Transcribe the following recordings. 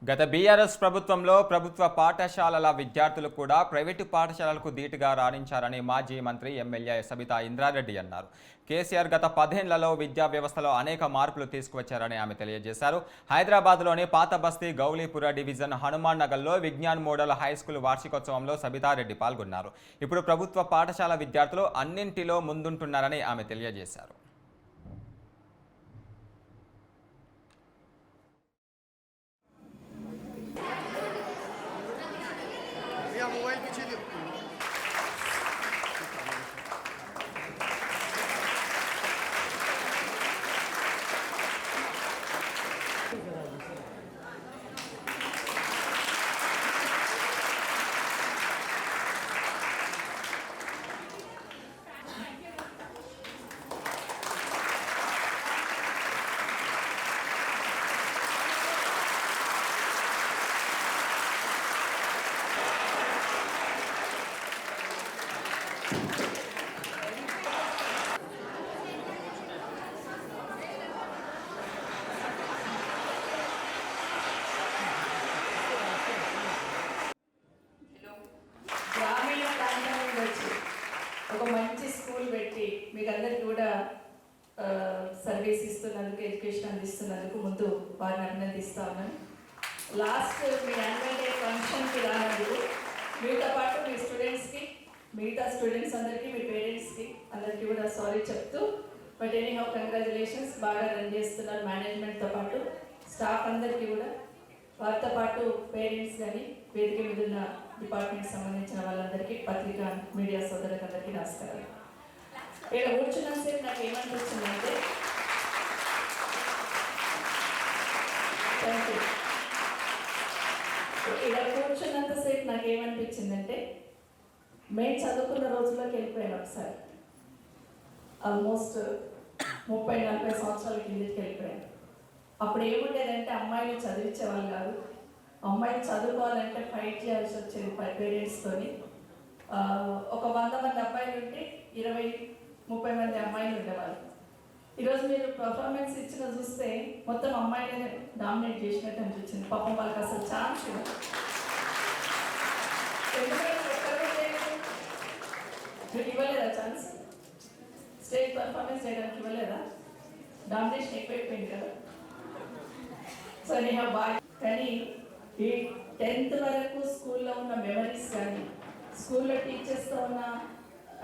గత బీఆర్ఎస్ ప్రభుత్వంలో ప్రభుత్వ పాఠశాలల విద్యార్థులు కూడా ప్రైవేటు పాఠశాలలకు ధీటుగా రాణించారని మాజీ మంత్రి ఎమ్మెల్యే సబితా ఇంద్రారెడ్డి అన్నారు. కేసీఆర్ గత 10 ఏళ్లలో విద్యా వ్యవస్థలో అనేక మార్పులు తీసుకువచ్చారని ఆమె తెలియజేశారు. హైదరాబాద్లోని పాత బస్తీ గౌలీపుర డివిజన్ హనుమాన్ నగర్లో విజ్ఞాన్ మోడల్ హైస్కూల్ వార్షికోత్సవంలో సబితారెడ్డి పాల్గొన్నారు. ఇప్పుడు ప్రభుత్వ పాఠశాల విద్యార్థులు అన్నింటిలో ముందుంటున్నారని ఆమె తెలియజేశారు. मोबाइल पीछे ఒక మంచి స్కూల్ పెట్టి మీకు అందరికీ కూడా సర్వీస్ ఇస్తున్నందుకు, ఎడ్యుకేషన్ అందిస్తున్నందుకు ముందు వారిని అభినందిస్తా ఉన్నాను. లాస్ట్ మీ యాన్యువల్ డే ఫంక్షన్కి రానందుకు మీతో పాటు మీ స్టూడెంట్స్కి, మిగతా స్టూడెంట్స్ అందరికీ, మీ పేరెంట్స్కి అందరికీ కూడా సారీ చెప్తూ, బట్ ఎనీహౌ కంగ్రాచులేషన్స్. బాగా రన్ చేస్తున్నారు మేనేజ్మెంట్తో పాటు స్టాఫ్ అందరికీ కూడా. వారితో పాటు పేరెంట్స్ కానీ వేదిక మీద ఉన్న డిపార్ట్మెంట్ సంబంధించిన వాళ్ళందరికీ, పత్రికా మీడియా సోదరులకు అందరికీ నమస్కారం. ఇక్కడ కూర్చున్నంతసేపు నాకు ఏమనిపిస్తుందంటే, ఇక్కడ కూర్చున్నంతసేపు నాకు ఏమనిపించిందంటే, మేము చదువుకున్న రోజుల్లోకి వెళ్ళిపోయాను. ఒకసారి ఆల్మోస్ట్ 30-40 సంవత్సరాల కిందకి వెళ్ళిపోయాను. అప్పుడు ఏముండేదంటే, అమ్మాయిలు చదివించేవాళ్ళు కాదు. అమ్మాయిలు చదువుకోవాలంటే ఫైట్ చేయాల్సి వచ్చేది పేరెంట్స్తోని. ఒక 100 మంది అబ్బాయిలు ఉంటే 20-30 మంది అమ్మాయిలు ఉండేవాళ్ళు. ఈరోజు మీరు పర్ఫార్మెన్స్ ఇచ్చిన చూస్తే మొత్తం అమ్మాయిలనే డామినేట్ చేసినట్టు అనిపించింది. పాపం వాళ్ళకి అసలు ఛాన్స్ మీకు ఇవ్వలేదా ఛాన్స్? స్టేజ్ పర్ఫార్మెన్స్ చేయడానికి ఇవ్వలేదా? డామినేషన్ ఎక్కువైపోయింది కదా. సో నేను బాగా, కానీ ఈ 10th వరకు స్కూల్లో ఉన్న మెమరీస్ కానీ, స్కూల్లో టీచర్స్తో ఉన్న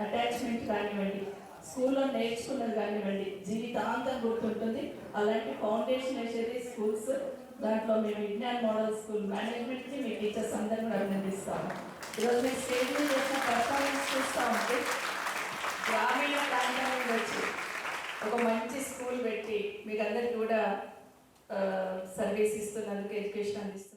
అటాచ్మెంట్ కానివ్వండి, స్కూల్లో నేర్చుకున్నది కానివ్వండి, జీవితాంతం గుర్తుంటుంది. అలాంటి ఫౌండేషన్ వేసేది స్కూల్స్. దాంట్లో మేము విజ్ఞాన్ మోడల్ స్కూల్ మేనేజ్మెంట్కి, మీ టీచర్స్ అందరూ కూడా అభినందిస్తాము. ఈరోజు మేము స్టేజ్ మీద చేసిన పర్ఫార్మెన్స్ చూస్తూ ఉంటే, గ్రామీణ ప్రాంతాల వచ్చి ఒక మంచి స్కూల్ పెట్టి మీకు అందరికీ కూడా సర్వీస్ ఇస్తున్నందుకు, ఎడ్యుకేషన్ అందిస్తున్నారు.